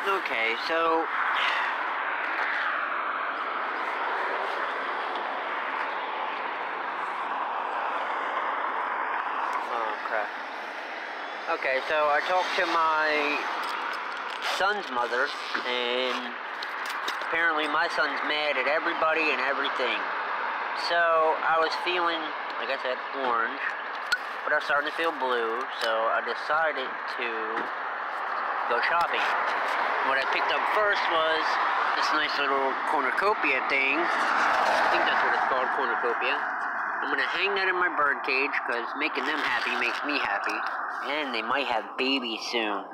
Okay, so oh crap. Okay, so I talked to my son's mother, and apparently my son's mad at everybody and everything. So I was feeling, like I said, orange, but I was starting to feel blue, so I decided to go shopping. What I picked up first was this nice little cornucopia thing. I think that's what it's called, cornucopia. I'm gonna hang that in my bird cage because making them happy makes me happy. And they might have babies soon.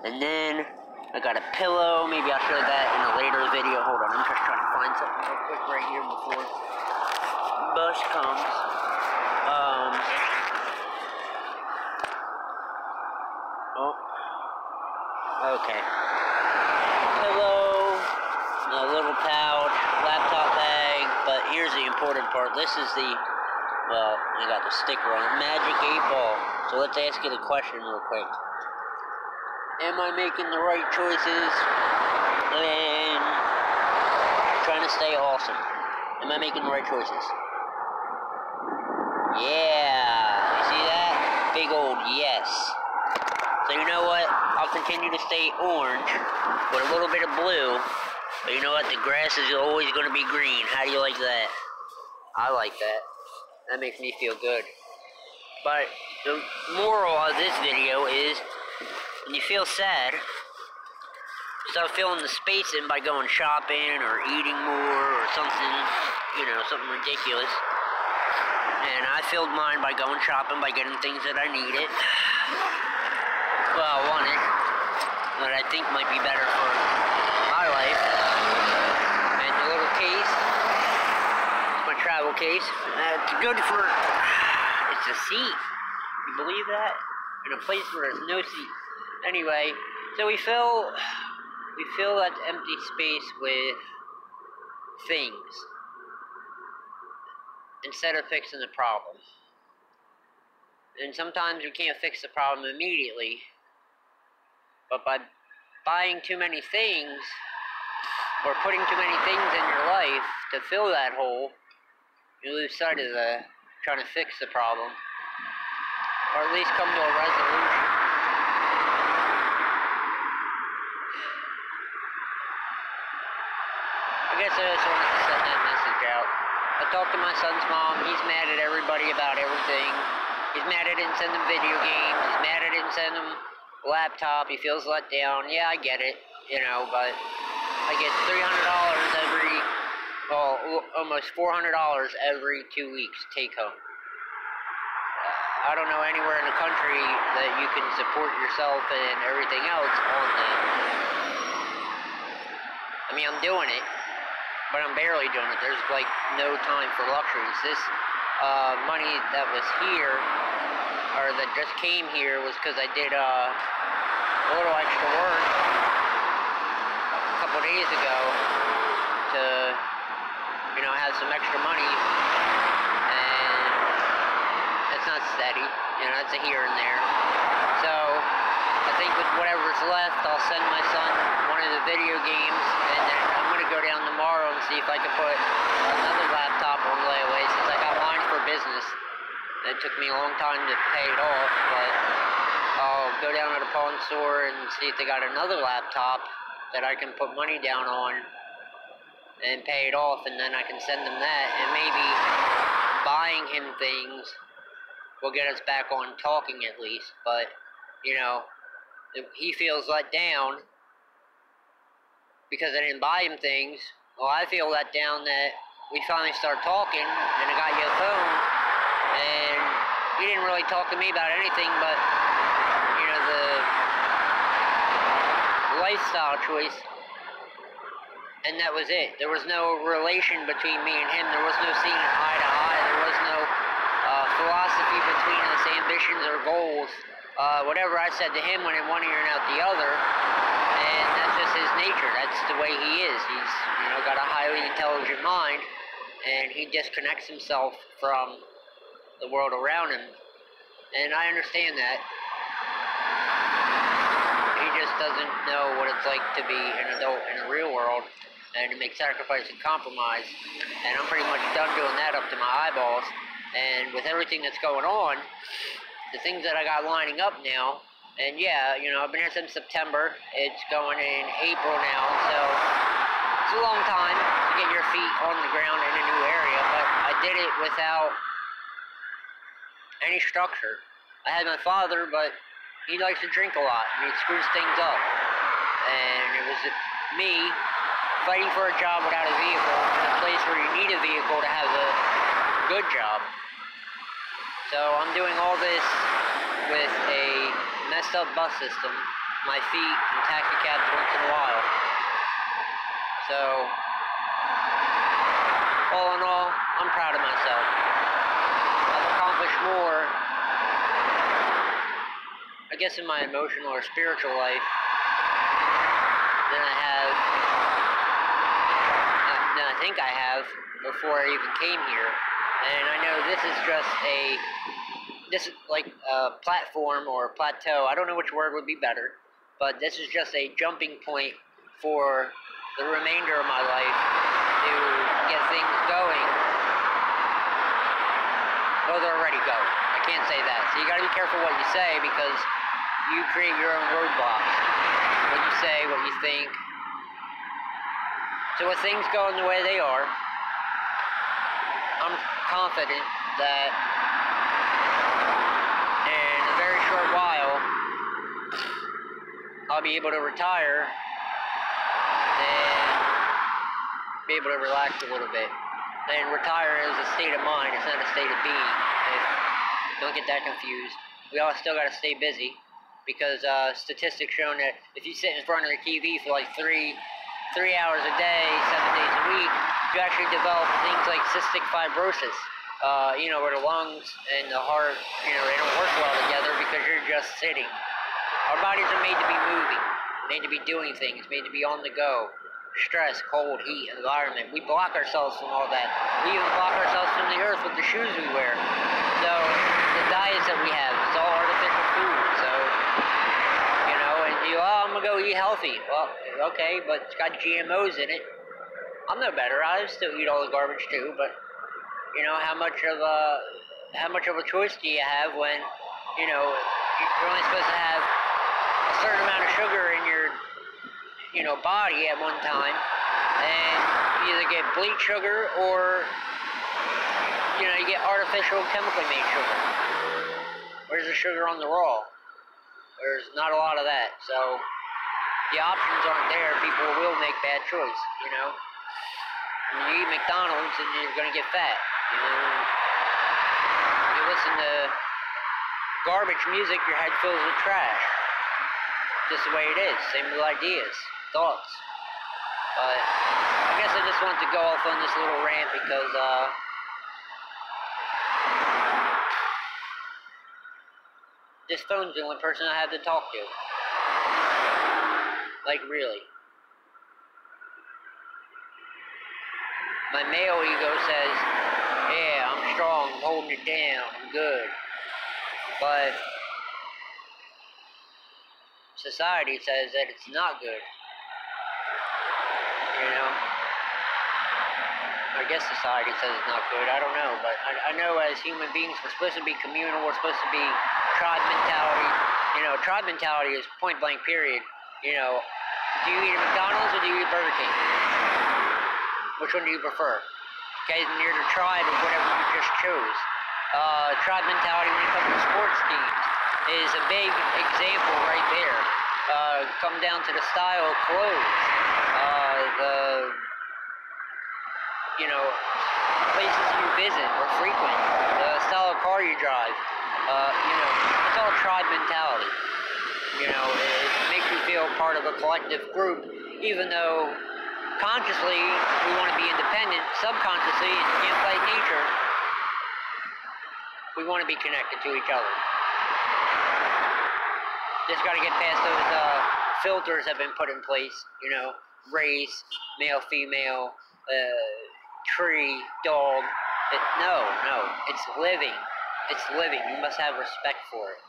And then I got a pillow. Maybe I'll show that in a later video. Hold on, I'm just trying to find something real quick right here before bus comes. Okay. Pillow, a little pouch, laptop bag, but here's the important part. This is the, well, I got the sticker on it, Magic 8-Ball. So let's ask you the question real quick. Am I making the right choices and trying to stay awesome? Am I making the right choices? Yeah, you see that? Big old yes. So you know what? I'll continue to stay orange with a little bit of blue. But you know what? The grass is always going to be green. How do you like that? I like that. That makes me feel good. But the moral of this video is, when you feel sad, start filling the space in by going shopping or eating more or something, you know, something ridiculous. And I filled mine by going shopping, by getting things that I needed. Well, wanted, that I think might be better for my life. And the little case, my travel case, it's good for, it's a seat. You believe that? In a place where there's no seat. Anyway, so we fill that empty space with things instead of fixing the problem. And sometimes we can't fix the problem immediately, but by buying too many things or putting too many things in your life to fill that hole, you lose sight of trying to fix the problem, or at least come to a resolution. I guess I just wanted to send that message out. I talked to my son's mom. He's mad at everybody about everything. He's mad I didn't send him video games. He's mad I didn't send him a laptop. He feels let down. Yeah, I get it, you know, but I get $300 every, well, almost $400 every 2 weeks take home. I don't know anywhere in the country that you can support yourself and everything else on that. I mean, I'm doing it, but I'm barely doing it. There's like no time for luxuries. This money that was here, or that just came here, was because I did a little extra work a couple days ago to, you know, have some extra money, and it's not steady, you know, it's a here and there. So I think with whatever's left, I'll send my son one of the video games, and then I'm going to go down tomorrow and see if I can put another laptop on layaway, since I got mine for business. It took me a long time to pay it off, but I'll go down to the pawn store and see if they got another laptop that I can put money down on and pay it off, and then I can send them that, and maybe buying him things will get us back on talking at least. But, you know, if he feels let down because I didn't buy him things, well, I feel let down that we finally start talking, and I got you a phone, and you didn't really talk to me about anything but, you know, the lifestyle choice, and that was it. There was no relation between me and him. There was no seeing eye to eye. There was no philosophy between us, ambitions or goals. Whatever I said to him went in one ear and out the other, and that's just his nature. That's the way he is. He's, you know, got a highly intelligent mind, and he disconnects himself from the world around him, and I understand that. He just doesn't know what it's like to be an adult in the real world and to make sacrifice and compromise. And I'm pretty much done doing that up to my eyeballs. And with everything that's going on, the things that I got lining up now, and yeah, you know, I've been here since September. It's going in April now, so it's a long time to get your feet on the ground in a new area, but I did it without any structure. I had my father, but he likes to drink a lot, and he screws things up. And it was me fighting for a job without a vehicle in a place where you need a vehicle to have a good job. So I'm doing all this with a messed up bus system, my feet, and taxi cabs once in a while. So, all in all, I'm proud of myself. I've accomplished more, I guess, in my emotional or spiritual life than I think I have before I even came here. And I know this is like a platform or a plateau. I don't know which word would be better, but this is just a jumping point for the remainder of my life to get things going. Well, they're already going. I can't say that. So you gotta be careful what you say, because you create your own roadblocks. What you say, what you think. So with things going the way they are, I'm confident that in a very short while, I'll be able to retire and be able to relax a little bit. And retire is a state of mind, it's not a state of being. Don't get that confused. We all still got to stay busy, because statistics show that if you sit in front of the TV for like three hours a day, 7 days a week, you actually develop things like cystic fibrosis. You know, where the lungs and the heart, you know, they don't work well together because you're just sitting. Our bodies are made to be moving, made to be doing things, made to be on the go. Stress, cold, heat, environment. We block ourselves from all that. We even block ourselves from the earth with the shoes we wear. So the diets that we have, it's all artificial food. So, you know, and I'm gonna go eat healthy. Well, okay, but it's got GMOs in it. I'm no better. I still eat all the garbage too, but you know, how much of a choice do you have when, you know, you're only supposed to have a certain amount of sugar in your, you know, body at one time, and you either get bleach sugar or, you know, you get artificial chemically made sugar. Where's the sugar on the raw? There's not a lot of that, so the options aren't there. People will make bad choice, you know. When you eat McDonald's, and you're gonna get fat. You know, you listen to garbage music, your head fills with trash. Just the way it is. Same with ideas, thoughts. But I guess I just wanted to go off on this little rant because this phone's the only person I have to talk to. Like, really. My male ego says, yeah, I'm strong, I'm holding it down, I'm good. But society says that it's not good. You know? I guess society says it's not good, I don't know. But I know as human beings, we're supposed to be communal, we're supposed to be tribe mentality. You know, tribe mentality is point blank period. You know, do you eat at McDonald's or do you eat Burger King? Which one do you prefer? Okay, and you're the tribe of whatever you just chose. Tribe mentality when it comes to sports teams is a big example right there. Come down to the style of clothes, you know, places you visit or frequent, the style of car you drive. You know, it's all tribe mentality. You know, it makes you feel part of a collective group, even though consciously we want to be independent. Subconsciously, in like nature, we want to be connected to each other. Just got to get past those filters that have been put in place. You know, race, male, female, tree, dog. No, it's living. It's living. You must have respect for it.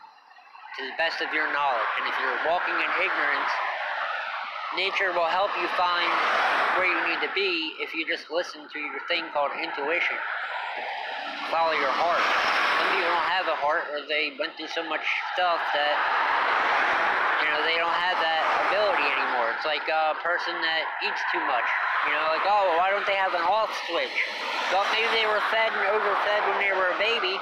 to the best of your knowledge. And if you're walking in ignorance, nature will help you find where you need to be if you just listen to your thing called intuition. Follow your heart. Some people don't have a heart, or they went through so much stuff that, you know, they don't have that ability anymore. It's like a person that eats too much. You know, like, oh, well, why don't they have an off switch? Well, maybe they were fed and overfed when they were a baby.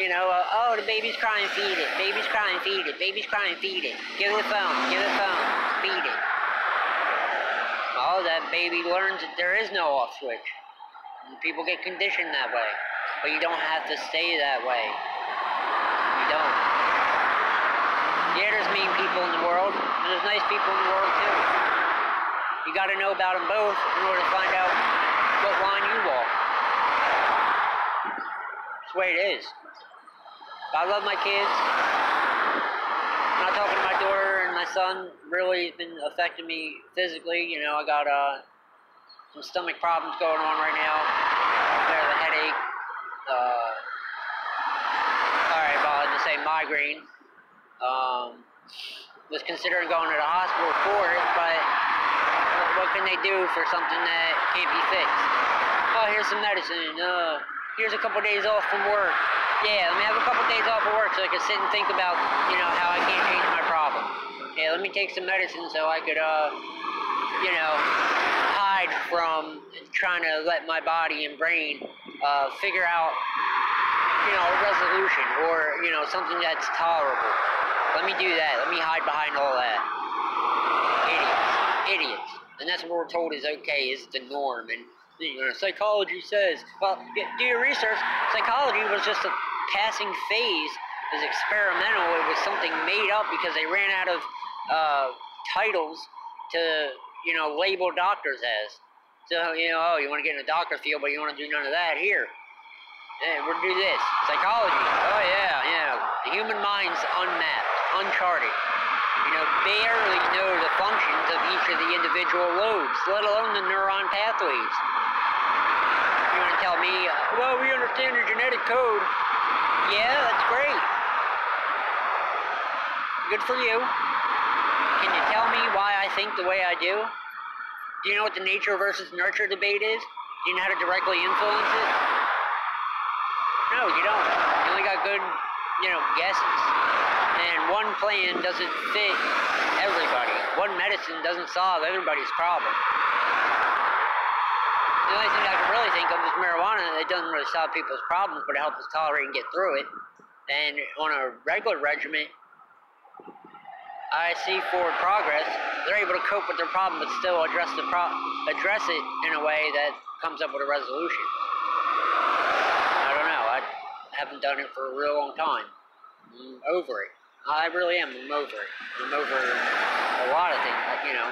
You know, oh, the baby's crying, feed it. Baby's crying, feed it. Baby's crying, feed it. Give it a phone. Give it a phone. Feed it. Well, that baby learns that there is no off switch. And people get conditioned that way. But you don't have to stay that way. You don't. Yeah, there's mean people in the world, and there's nice people in the world too. You got to know about them both in order to find out what line you walk. That's the way it is. I love my kids. I'm not talking to my daughter and my son. Really has been affecting me physically. You know, I got some stomach problems going on right now. There's a headache. Alright, well, I'll just say migraine. Was considering going to the hospital for it, but what can they do for something that can't be fixed? Oh, here's some medicine. Here's a couple days off from work. Yeah, let me have a couple days off of work so I can sit and think about, you know, how I can't change my problem. Yeah, let me take some medicine so I could, you know, hide from trying to let my body and brain figure out, you know, a resolution or, you know, something that's tolerable. Let me do that. Let me hide behind all that. Idiots. And that's what we're told is okay, is the norm. And, you know, psychology says, well, do your research. Psychology was just a passing phase. It was experimental. It was something made up because they ran out of titles to, you know, label doctors as. So, you know, oh, you want to get in the doctor field, but you want to do none of that here. Hey, we'll do this. Psychology. Oh, yeah. The human mind's unmapped, uncharted. You know, barely know the functions of each of the individual lobes, let alone the neuron pathways. You want to tell me, well, we understand your genetic code. Yeah, that's great. Good for you. Can you tell me why I think the way I do? Do you know what the nature versus nurture debate is? Do you know how to directly influence it? No, you don't. You only got good, you know, guesses. And one plan doesn't fit everybody. One medicine doesn't solve everybody's problem. The only thing I can really think of is marijuana. It doesn't really solve people's problems, but it helps us tolerate and get through it. And on a regular regimen, I see forward progress. They're able to cope with their problem, but still address it in a way that comes up with a resolution. I don't know. I haven't done it for a real long time. I'm over it. I really am. I'm over it. I'm over a lot of things, like, you know,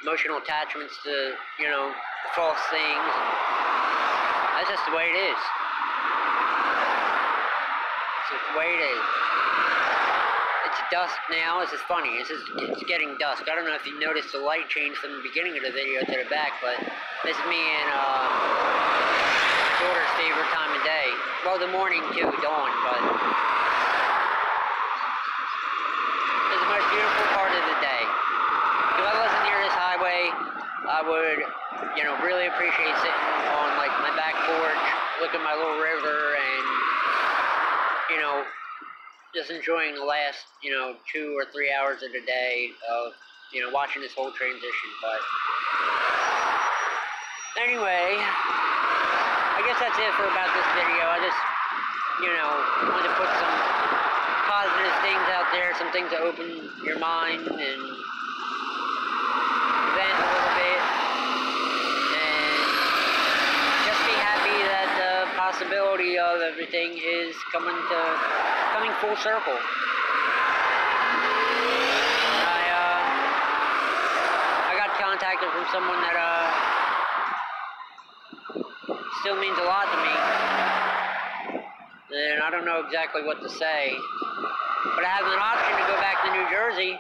emotional attachments to, you know, false things. That's just the way it is. It's just the way it is. It's dusk now. This is funny. It's getting dusk. I don't know if you noticed the light change from the beginning of the video to the back, but this is me and daughter's favorite time of day. Well, the morning too, dawn, but it's the most beautiful part of the day. If I wasn't near this highway, I would, you know, really appreciate sitting on, like, my back porch, looking at my little river, and, you know, just enjoying the last, you know, 2 or 3 hours of the day of, you know, watching this whole transition. But anyway, I guess that's it for about this video. I just, you know, wanted to put some positive things out there, some things that open your mind and vent a little bit, and just be happy that the possibility of everything is coming full circle. I got contacted from someone that still means a lot to me, and I don't know exactly what to say, but I have an option to go back to New Jersey.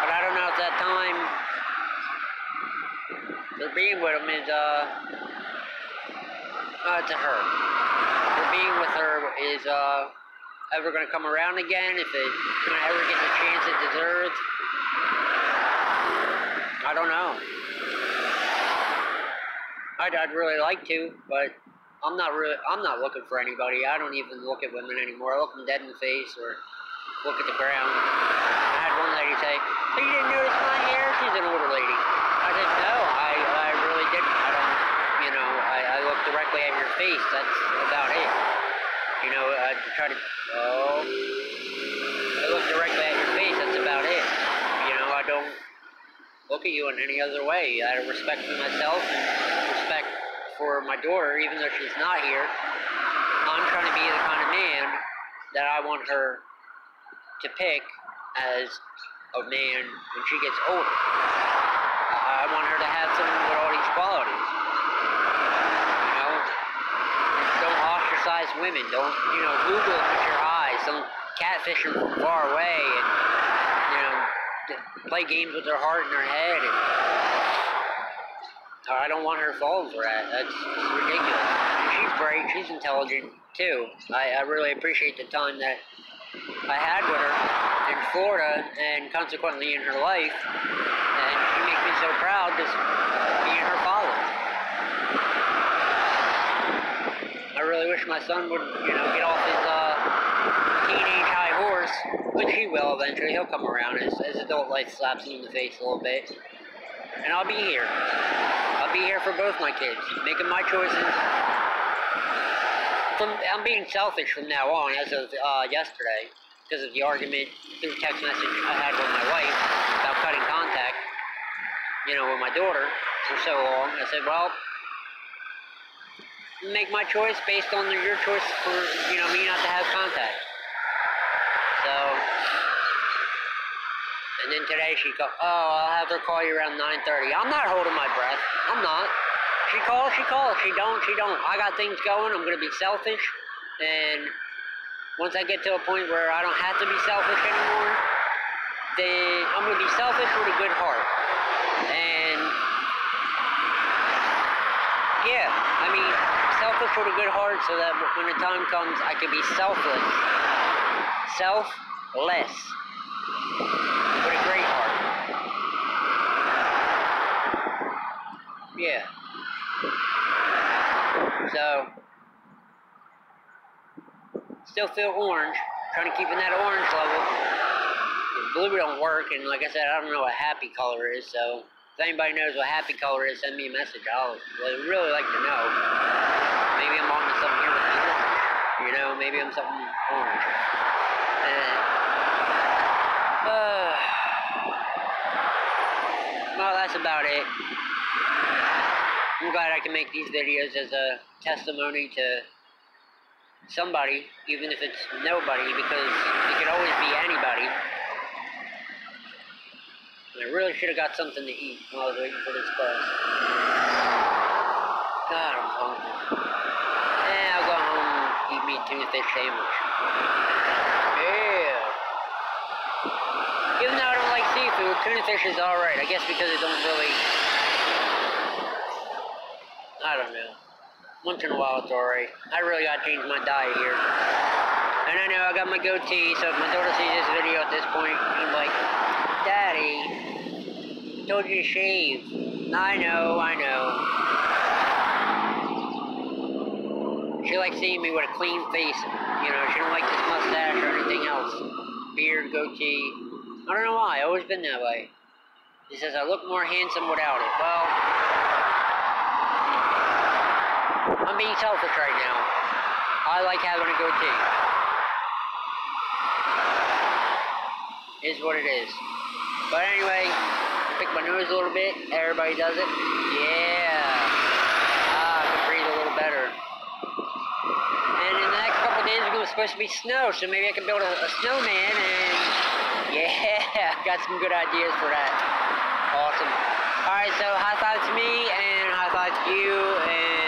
But I don't know if that time for being with him is To her. For being with her is ever going to come around again, if it's going to ever get the chance it deserves. I don't know. I'd really like to, but I'm not looking for anybody. I don't even look at women anymore. I look them dead in the face or look at the ground. I had one lady say, "Oh, you didn't notice my hair?" She's an older lady. I said, "No, I really didn't. I don't, I look directly at your face. That's about it. I try to, I look directly at your face. That's about it. I don't look at you in any other way. Out of respect for myself and respect for my daughter, even though she's not here, I'm trying to be the kind of man that I want her to pick as a man when she gets older. I want her to have someone with all these qualities. Don't ostracize women. Don't, Google them with your eyes. Don't catfish them from far away and, play games with their heart and their head. And I don't want her falling for that. That's ridiculous. And she's bright. She's intelligent, too. I really appreciate the time that I had with her in Florida and consequently in her life. And she makes me so proud just being her father. I really wish my son would, get off his teenage high horse, which he will eventually. He'll come around as adult life slaps him in the face a little bit. And I'll be here. I'll be here for both my kids, making my choices. I'm being selfish from now on, as of yesterday, because of the argument through text message I had with my wife about cutting contact, with my daughter for so long. I said, well, make my choice based on your choice for, me not to have contact. So, and then today she called, I'll have her call you around 9:30. I'm not holding my breath. I'm not. She calls, she calls. She don't. I got things going. I'm going to be selfish. And once I get to a point where I don't have to be selfish anymore, then I'm going to be selfish with a good heart. And, yeah, selfish with a good heart so that when the time comes, I can be selfless. Selfless. With a great heart. Yeah. So, still feel orange. Trying to keep in that orange level. Blue don't work, and like I said, I don't know what happy color is, so if anybody knows what happy color is, send me a message. I'll really like to know. Maybe I'm on to something here with the orange. Maybe I'm something orange. Well, that's about it. I'm glad I can make these videos as a testimony to somebody, even if it's nobody, because it could always be anybody. And I really should have got something to eat while I was waiting for this bus. God, I'm hungry. I'll go home and eat me a tuna fish sandwich. Yeah. Even though I don't like seafood, tuna fish is alright. I guess because it don't really... I don't know. Once in a while it's alright. I really gotta change my diet here. And I know I got my goatee, so if my daughter sees this video at this point, she's like, Daddy, I told you to shave. I know. She likes seeing me with a clean face. She don't like this mustache or anything else. Beard, goatee. I don't know why. I've always been that way. She says I look more handsome without it. Well, I'm being selfish right now. I like having a goatee. Is what it is. But anyway, pick my nose a little bit. Everybody does it. Yeah. I can breathe a little better. And in the next couple of days, it's supposed to be snow, so maybe I can build a snowman, and yeah, got some good ideas for that. Awesome. Alright, so high five to me, and high five to you, and